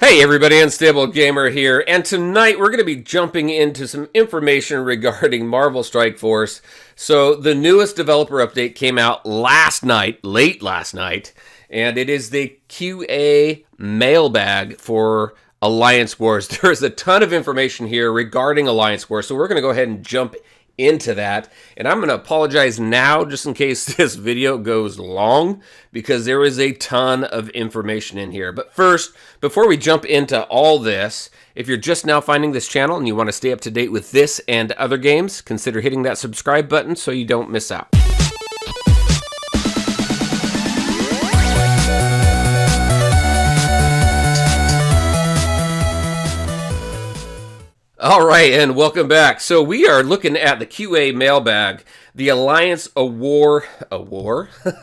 Hey everybody, Unstable Gamer here, and tonight we're going to be jumping into some information regarding Marvel Strike Force. So the newest developer update came out late last night, and it is the QA mailbag for Alliance Wars. There's a ton of information here regarding Alliance Wars, so we're going to go ahead and jump into that. And I'm going to apologize now just in case this video goes long because there is a ton of information in here. But first, before we jump into all this, if you're just now finding this channel and you want to stay up to date with this and other games, consider hitting that subscribe button so you don't miss out. All right, and welcome back. So we are looking at the QA mailbag, the Alliance War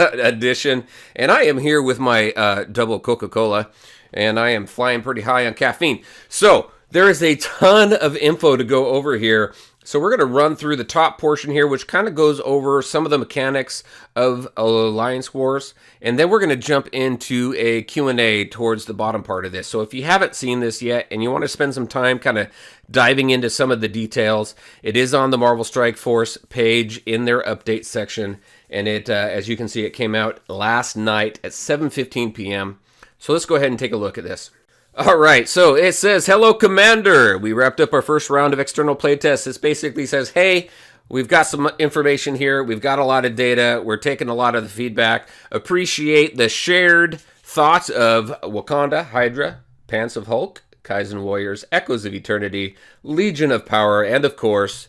edition, and I am here with my double Coca-Cola, and I am flying pretty high on caffeine. So there is a ton of info to go over here. So we're going to run through the top portion here, which kind of goes over some of the mechanics of Alliance Wars. And then we're going to jump into a Q&A towards the bottom part of this. So if you haven't seen this yet and you want to spend some time kind of diving into some of the details, it is on the Marvel Strike Force page in their update section. And it, as you can see, it came out last night at 7:15 p.m. So let's go ahead and take a look at this. All right, so it says, hello, Commander. We wrapped up our first round of external playtests. This basically says, hey, we've got some information here. We've got a lot of data. We're taking a lot of the feedback. Appreciate the shared thoughts of Wakanda, Hydra, Pants of Hulk, Kaizen Warriors, Echoes of Eternity, Legion of Power, and of course,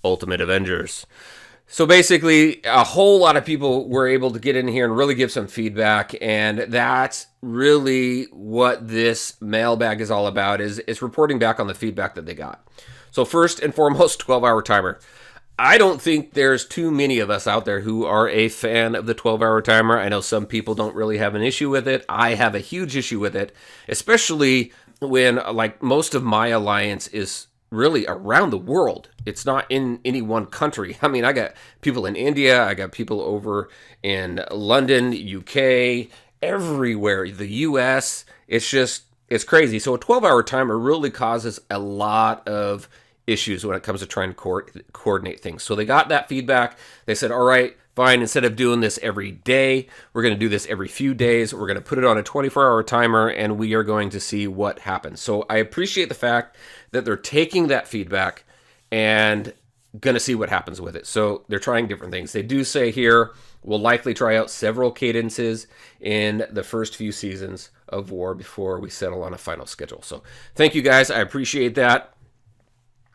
Ultimate Avengers. So basically, a whole lot of people were able to get in here and really give some feedback, and that's really what this mailbag is all about, is reporting back on the feedback that they got. So first and foremost, 12-hour timer. I don't think there's too many of us out there who are a fan of the 12-hour timer. I know some people don't really have an issue with it. I have a huge issue with it, especially when, like, most of my alliance is really around the world. It's not in any one country. I mean, I got people in India, I got people over in London, UK, everywhere, the US. It's crazy. So a 12-hour timer really causes a lot of issues when it comes to trying to coordinate things. So they got that feedback. They said, all right, fine, instead of doing this every day, we're going to do this every few days. We're going to put it on a 24-hour timer, and we are going to see what happens. So I appreciate the fact that they're taking that feedback and going to see what happens with it. So they're trying different things. They do say here, we'll likely try out several cadences in the first few seasons of War before we settle on a final schedule. So thank you guys. I appreciate that.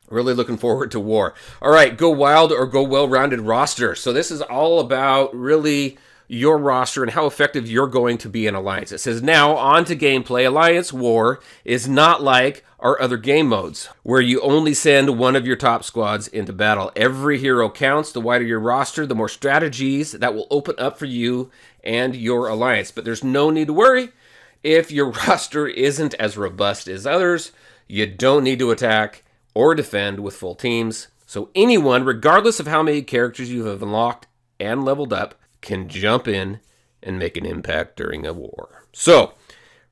Really looking forward to War. All right, go wild or go well-rounded roster. So this is all about really your roster and how effective you're going to be in Alliance. It says, now on to gameplay. Alliance War is not like our other game modes, where you only send one of your top squads into battle. Every hero counts. The wider your roster, the more strategies that will open up for you and your Alliance. But there's no need to worry if your roster isn't as robust as others. You don't need to attack or defend with full teams. So anyone, regardless of how many characters you have unlocked and leveled up, can jump in and make an impact during a war. So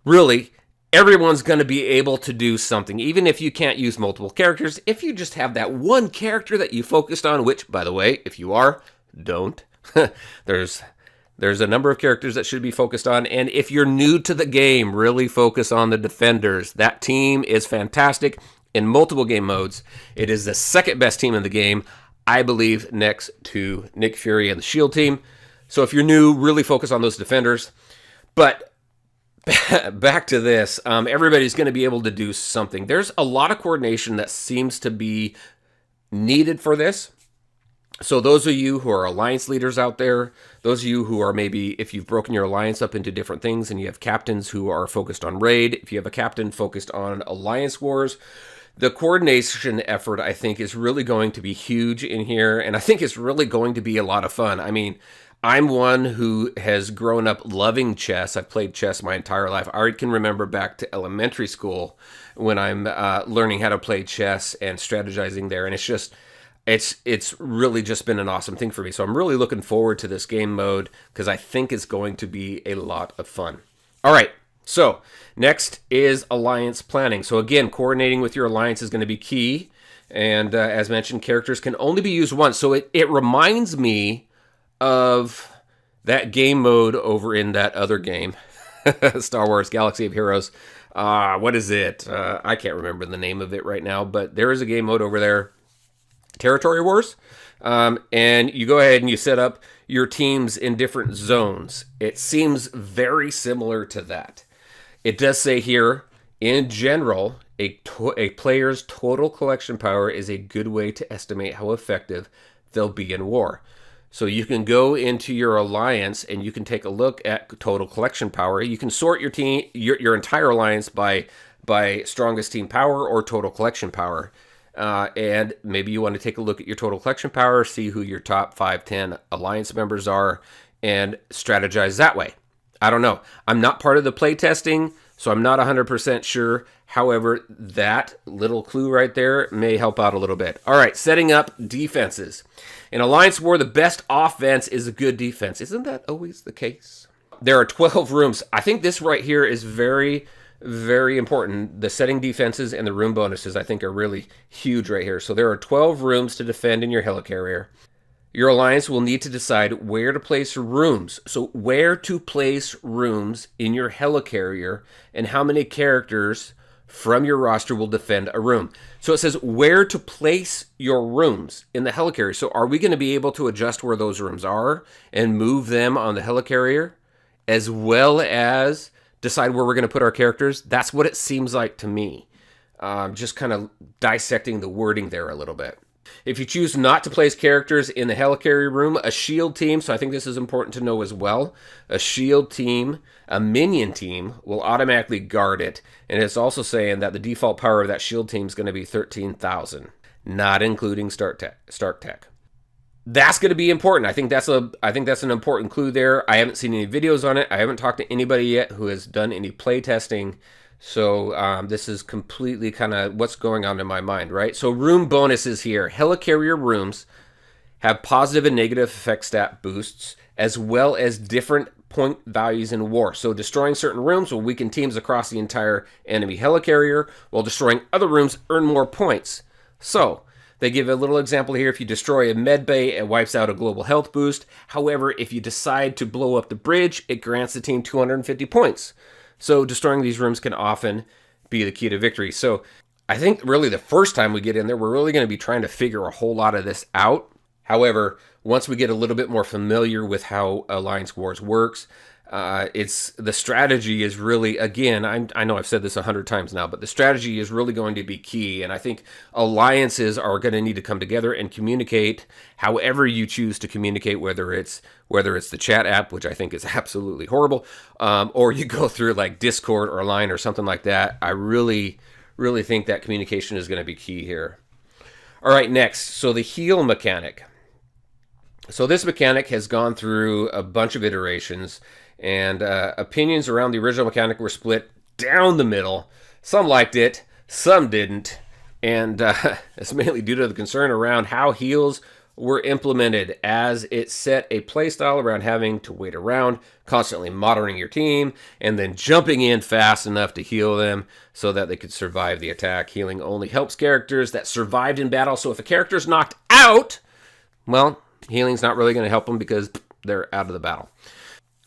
really, everyone's going to be able to do something, even if you can't use multiple characters. If you just have that one character that you focused on, which, by the way, if you are, don't. There's a number of characters that should be focused on. And if you're new to the game, really focus on the defenders. That team is fantastic in multiple game modes. It is the second best team in the game, I believe, next to Nick Fury and the SHIELD team. So if you're new, really focus on those defenders. But back to this, everybody's going to be able to do something. There's a lot of coordination that seems to be needed for this. So those of you who are alliance leaders out there, those of you who are maybe, if you've broken your alliance up into different things and you have captains who are focused on raid, if you have a captain focused on alliance wars, the coordination effort, I think, is really going to be huge in here, and I think it's really going to be a lot of fun. I mean, I'm one who has grown up loving chess. I've played chess my entire life. I can remember back to elementary school when I'm learning how to play chess and strategizing there, and it's really just been an awesome thing for me. So I'm really looking forward to this game mode because I think it's going to be a lot of fun. All right, So next is alliance planning. So again, coordinating with your alliance is going to be key. And as mentioned, characters can only be used once. So it reminds me of that game mode over in that other game, Star Wars Galaxy of Heroes. What is it? I can't remember the name of it right now, but there is a game mode over there, Territory Wars. And you go ahead and you set up your teams in different zones. It seems very similar to that. It does say here, in general, a player's total collection power is a good way to estimate how effective they'll be in war. So you can go into your alliance and you can take a look at total collection power. You can sort your team, your entire alliance by strongest team power or total collection power. And maybe you want to take a look at your total collection power, see who your top 5, 10 alliance members are, and strategize that way. I don't know. I'm not part of the playtesting, so I'm not 100% sure. However, that little clue right there may help out a little bit. All right, setting up defenses. In Alliance War, the best offense is a good defense. Isn't that always the case? There are 12 rooms. I think this right here is very, very important. The setting defenses and the room bonuses, I think, are really huge right here. So there are 12 rooms to defend in your helicarrier. Your alliance will need to decide where to place rooms. So where to place rooms in your helicarrier and how many characters from your roster will defend a room. So it says where to place your rooms in the helicarrier. So are we going to be able to adjust where those rooms are and move them on the helicarrier, as well as decide where we're going to put our characters? That's what it seems like to me. Just kind of dissecting the wording there a little bit. If you choose not to place characters in the helicarrier room, a shield team, so I think this is important to know as well, a shield team, a minion team will automatically guard it. And it's also saying that the default power of that shield team is going to be 13,000, not including Stark Tech. That's going to be important. I think that's an important clue there. I haven't seen any videos on it. I haven't talked to anybody yet who has done any play testing. So this is completely kind of what's going on in my mind, right? So room bonuses here. Helicarrier rooms have positive and negative effect stat boosts, as well as different point values in war. So destroying certain rooms will weaken teams across the entire enemy helicarrier, while destroying other rooms earn more points. So they give a little example here. If you destroy a med bay, it wipes out a global health boost. However, if you decide to blow up the bridge, it grants the team 250 points. So destroying these rooms can often be the key to victory. So I think really the first time we get in there, we're really going to be trying to figure a whole lot of this out. However, once we get a little bit more familiar with how Alliance Wars works, the strategy is really, again, I know I've said this 100 times now, but the strategy is really going to be key. And I think alliances are going to need to come together and communicate however you choose to communicate, whether it's the chat app, which I think is absolutely horrible, or you go through like Discord or Line or something like that. I really, really think that communication is going to be key here. All right, next. So the heal mechanic. So this mechanic has gone through a bunch of iterations, and opinions around the original mechanic were split down the middle. Some liked it, some didn't, and it's mainly due to the concern around how heals were implemented, as it set a playstyle around having to wait around, constantly monitoring your team, and then jumping in fast enough to heal them so that they could survive the attack. Healing only helps characters that survived in battle, so if a character's knocked out, well, healing's not really going to help them because they're out of the battle.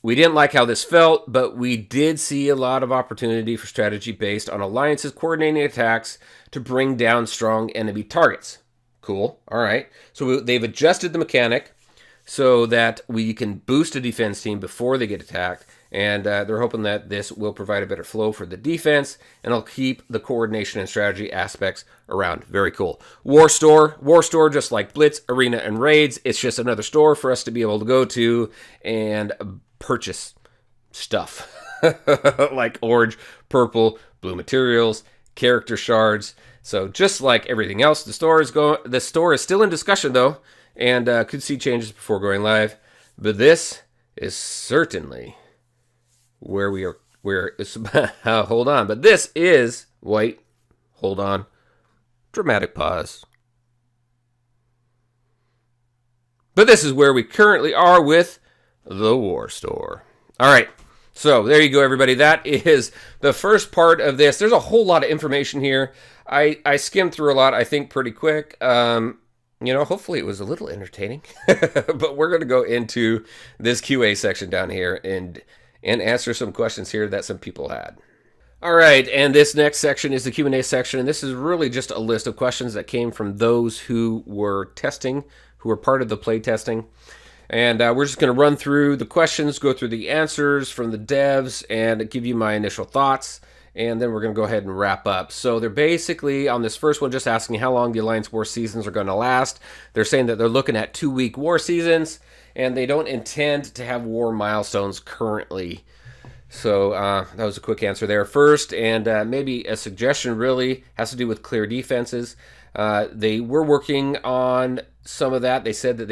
We didn't like how this felt, but we did see a lot of opportunity for strategy based on alliances coordinating attacks to bring down strong enemy targets. Cool. All right. So they've adjusted the mechanic so that we can boost a defense team before they get attacked, and they're hoping that this will provide a better flow for the defense, and it'll keep the coordination and strategy aspects around. Very cool. War store, just like Blitz, Arena, and Raids, it's just another store for us to be able to go to and purchase stuff like orange, purple, blue materials, character shards. So just like everything else, the store is still in discussion though, and could see changes before going live. But this is certainly where we are. Hold on. But this is hold on. Dramatic pause. But this is where we currently are with the War Store. All right. So there you go, everybody. That is the first part of this. There's a whole lot of information here. I skimmed through a lot, I think, pretty quick. Hopefully it was a little entertaining. But we're going to go into this QA section down here and answer some questions here that some people had. All right, and this next section is the Q&A section, and this is really just a list of questions that came from those who were testing, who were part of the play testing. And we're just going to run through the questions, go through the answers from the devs, and give you my initial thoughts. And then we're going to go ahead and wrap up. So they're basically, on this first one, just asking how long the Alliance War seasons are going to last. They're saying that they're looking at 2-week war seasons, and they don't intend to have war milestones currently. So that was a quick answer there. First, and maybe a suggestion really, has to do with clear defenses. They were working on some of that. They said that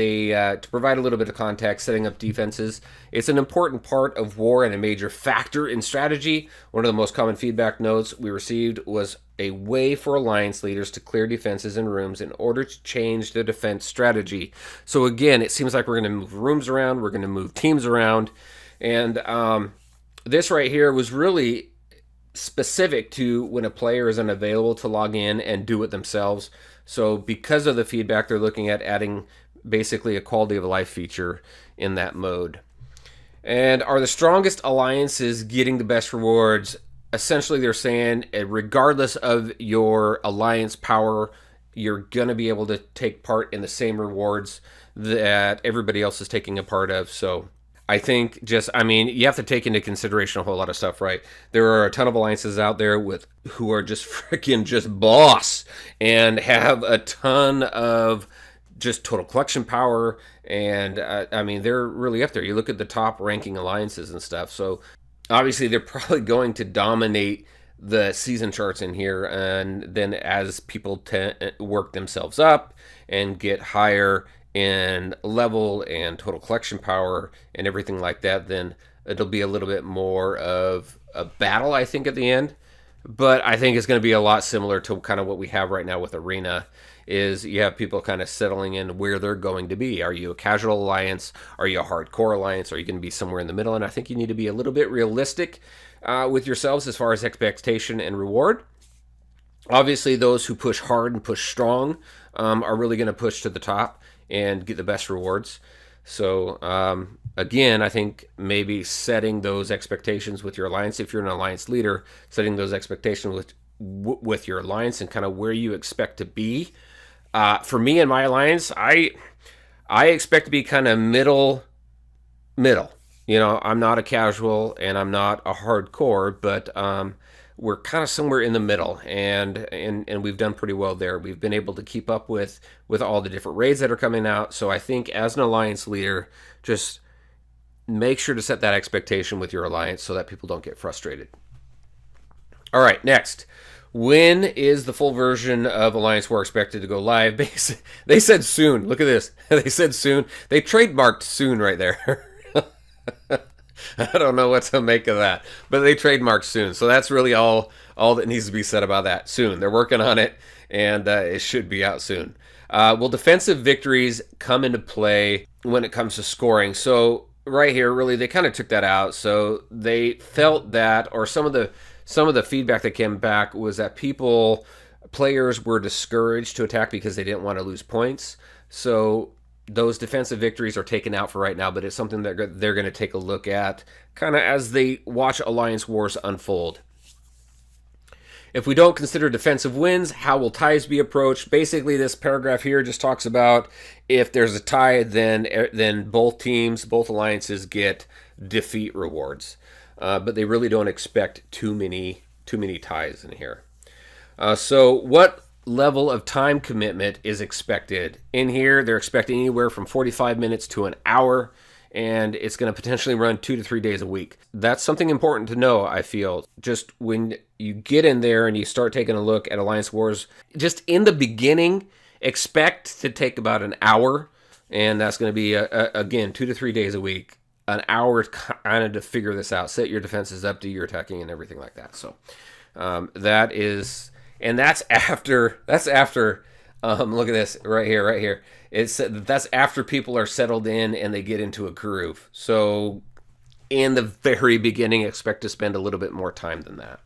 to provide a little bit of context, setting up defenses, it's an important part of war and a major factor in strategy. One of the most common feedback notes we received was a way for alliance leaders to clear defenses in rooms in order to change the defense strategy. So again, it seems like we're going to move rooms around, we're going to move teams around, and this right here was really specific to when a player is unavailable to log in and do it themselves. So because of the feedback, they're looking at adding basically a quality of life feature in that mode. And are the strongest alliances getting the best rewards? Essentially, they're saying regardless of your alliance power, you're going to be able to take part in the same rewards that everybody else is taking a part of. So I think you have to take into consideration a whole lot of stuff, right? There are a ton of alliances out there who are just freaking just boss and have a ton of just total collection power. And they're really up there. You look at the top ranking alliances and stuff. So obviously they're probably going to dominate the season charts in here. And then as people work themselves up and get higher in level and total collection power and everything like that, then it'll be a little bit more of a battle, I think, at the end. But I think it's going to be a lot similar to kind of what we have right now with Arena, is you have people kind of settling in where they're going to be. Are you a casual alliance? Are you a hardcore alliance? Are you going to be somewhere in the middle? And I think you need to be a little bit realistic with yourselves as far as expectation and reward. Obviously, those who push hard and push strong are really going to push to the top and get the best rewards. So again, I think maybe setting those expectations with your alliance, if you're an alliance leader, setting those expectations with your alliance and kind of where you expect to be. For me and my alliance, I expect to be kind of middle. I'm not a casual and I'm not a hardcore, but we're kind of somewhere in the middle, and we've done pretty well there. We've been able to keep up with all the different raids that are coming out. So I think as an alliance leader, just make sure to set that expectation with your alliance so that people don't get frustrated. All right, next. When is the full version of Alliance War expected to go live? They said soon. Look at this. They said soon. They trademarked soon right there. I don't know what to make of that, but they trademarked soon. So that's really all that needs to be said about that. Soon. They're working on it, and it should be out soon. Will defensive victories come into play when it comes to scoring? So right here, really, they kind of took that out. So they felt that, or some of the feedback that came back was that players were discouraged to attack because they didn't want to lose points. So those defensive victories are taken out for right now, but it's something that they're going to take a look at kind of as they watch Alliance Wars unfold. If we don't consider defensive wins, how will ties be approached? Basically, this paragraph here just talks about if there's a tie, then both alliances get defeat rewards. But they really don't expect too many ties in here. So what level of time commitment is expected? In here, they're expecting anywhere from 45 minutes to an hour, and it's going to potentially run 2 to 3 days a week. That's something important to know, I feel. Just when you get in there and you start taking a look at Alliance Wars, just in the beginning, expect to take about an hour, and that's going to be, again, 2 to 3 days a week. An hour kind of to figure this out, set your defenses up, do your attacking and everything like that. So that's after look at this right here. That's after people are settled in and they get into a groove. So in the very beginning. Expect to spend a little bit more time than that.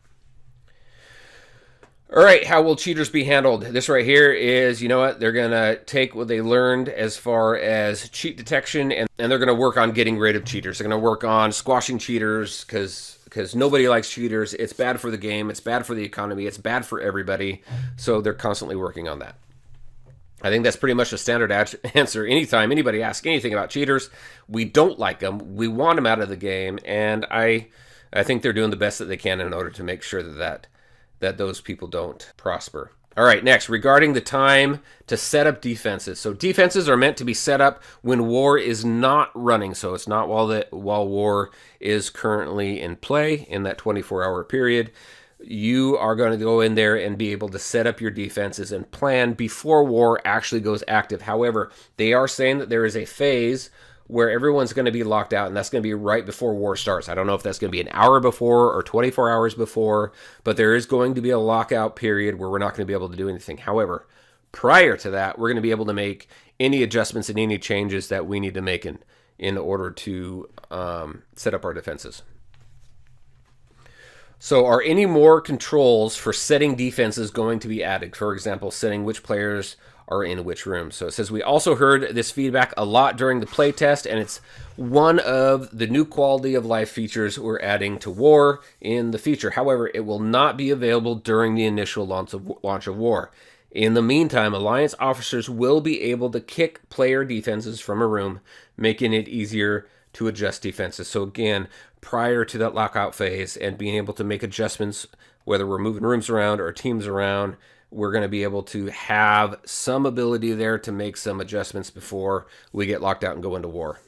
All right, how will cheaters be handled? This right here is, you know what, they're going to take what they learned as far as cheat detection, and they're going to work on getting rid of cheaters. They're going to work on squashing cheaters because nobody likes cheaters. It's bad for the game. It's bad for the economy. It's bad for everybody. So they're constantly working on that. I think that's pretty much a standard answer. Anytime anybody asks anything about cheaters, we don't like them. We want them out of the game, and I think they're doing the best that they can in order to make sure that those people don't prosper. All right, next, regarding the time to set up defenses. So defenses are meant to be set up when war is not running. So it's not while war is currently in play in that 24-hour period. You are going to go in there and be able to set up your defenses and plan before war actually goes active. However, they are saying that there is a phase where everyone's going to be locked out, and that's going to be right before war starts. I don't know if that's going to be an hour before or 24 hours before, but there is going to be a lockout period where we're not going to be able to do anything. However, prior to that, we're going to be able to make any adjustments and any changes that we need to make in order to set up our defenses. So are any more controls for setting defenses going to be added? For example, setting which players are in which room. So it says, we also heard this feedback a lot during the playtest, and it's one of the new quality of life features we're adding to War in the future. However, it will not be available during the initial launch of War. In the meantime, Alliance officers will be able to kick player defenses from a room, making it easier to adjust defenses. So again, prior to that lockout phase and being able to make adjustments, whether we're moving rooms around or teams around, we're going to be able to have some ability there to make some adjustments before we get locked out and go into war.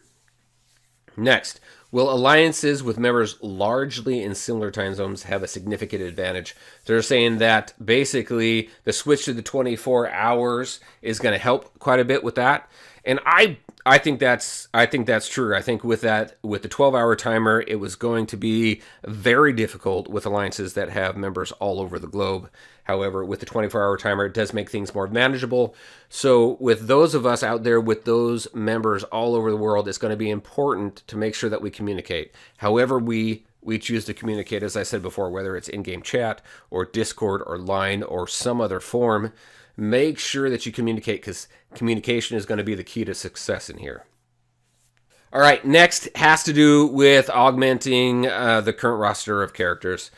Next, will alliances with members largely in similar time zones have a significant advantage? They're saying that basically the switch to the 24 hours is going to help quite a bit with that. And I think that's true. I think with the 12-hour timer, it was going to be very difficult with alliances that have members all over the globe. However, with the 24-hour timer, it does make things more manageable. So with those of us out there with those members all over the world, it's going to be important to make sure that we communicate. However we choose to communicate, as I said before, whether it's in-game chat or Discord or Line or some other form, make sure that you communicate, because communication is going to be the key to success in here. All right, next has to do with augmenting the current roster of characters,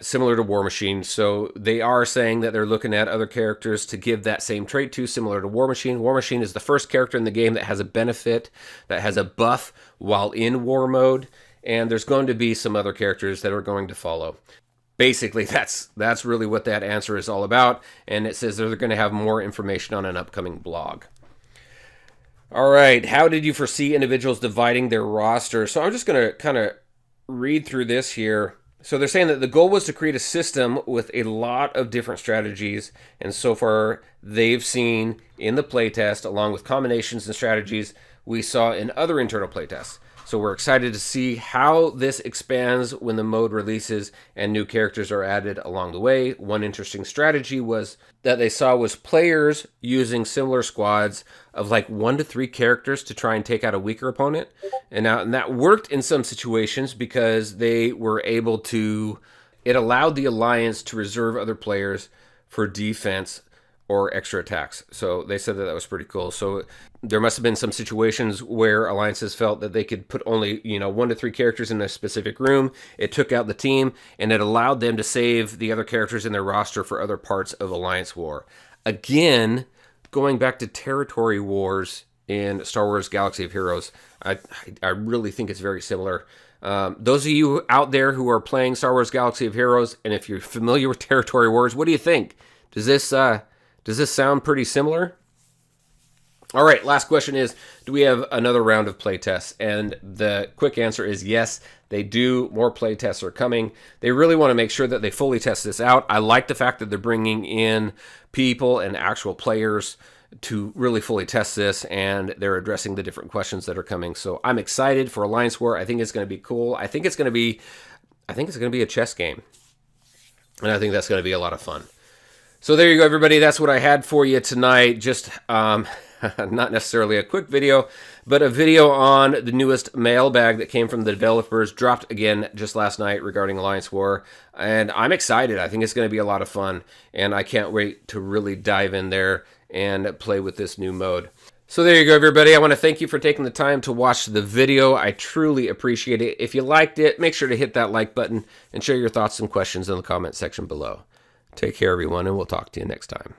similar to War Machine. So they are saying that they're looking at other characters to give that same trait to, similar to War Machine. War Machine is the first character in the game that has a benefit, that has a buff while in war mode, and there's going to be some other characters that are going to follow. Basically, that's really what that answer is all about, and it says they're going to have more information on an upcoming blog. All right, how did you foresee individuals dividing their roster? So I'm just going to kind of read through this here. So they're saying that the goal was to create a system with a lot of different strategies, and so far they've seen in the playtest, along with combinations and strategies we saw in other internal playtests. So we're excited to see how this expands when the mode releases and new characters are added along the way. One interesting strategy was that they saw was players using similar squads of like 1 to 3 characters to try and take out a weaker opponent. And that worked in some situations because they were able to, it allowed the alliance to reserve other players for defense or extra attacks. So they said that was pretty cool. So there must have been some situations where alliances felt that they could put only 1 to 3 characters in a specific room. It took out the team, and it allowed them to save the other characters in their roster for other parts of Alliance War. Again, going back to territory wars in Star Wars Galaxy of Heroes, I really think it's very similar. Those of you out there who are playing Star Wars Galaxy of Heroes, and if you're familiar with territory wars, what do you think? Does this sound pretty similar? All right, last question is, do we have another round of playtests? And the quick answer is yes, they do. More playtests are coming. They really want to make sure that they fully test this out. I like the fact that they're bringing in people and actual players to really fully test this, and they're addressing the different questions that are coming. So I'm excited for Alliance War. I think it's going to be cool. I think it's going to be a chess game, and I think that's going to be a lot of fun. So there you go, everybody. That's what I had for you tonight. Just not necessarily a quick video, but a video on the newest mailbag that came from the developers, dropped again just last night regarding Alliance War. And I'm excited. I think it's going to be a lot of fun. And I can't wait to really dive in there and play with this new mode. So there you go, everybody. I want to thank you for taking the time to watch the video. I truly appreciate it. If you liked it, make sure to hit that like button and share your thoughts and questions in the comment section below. Take care, everyone, and we'll talk to you next time.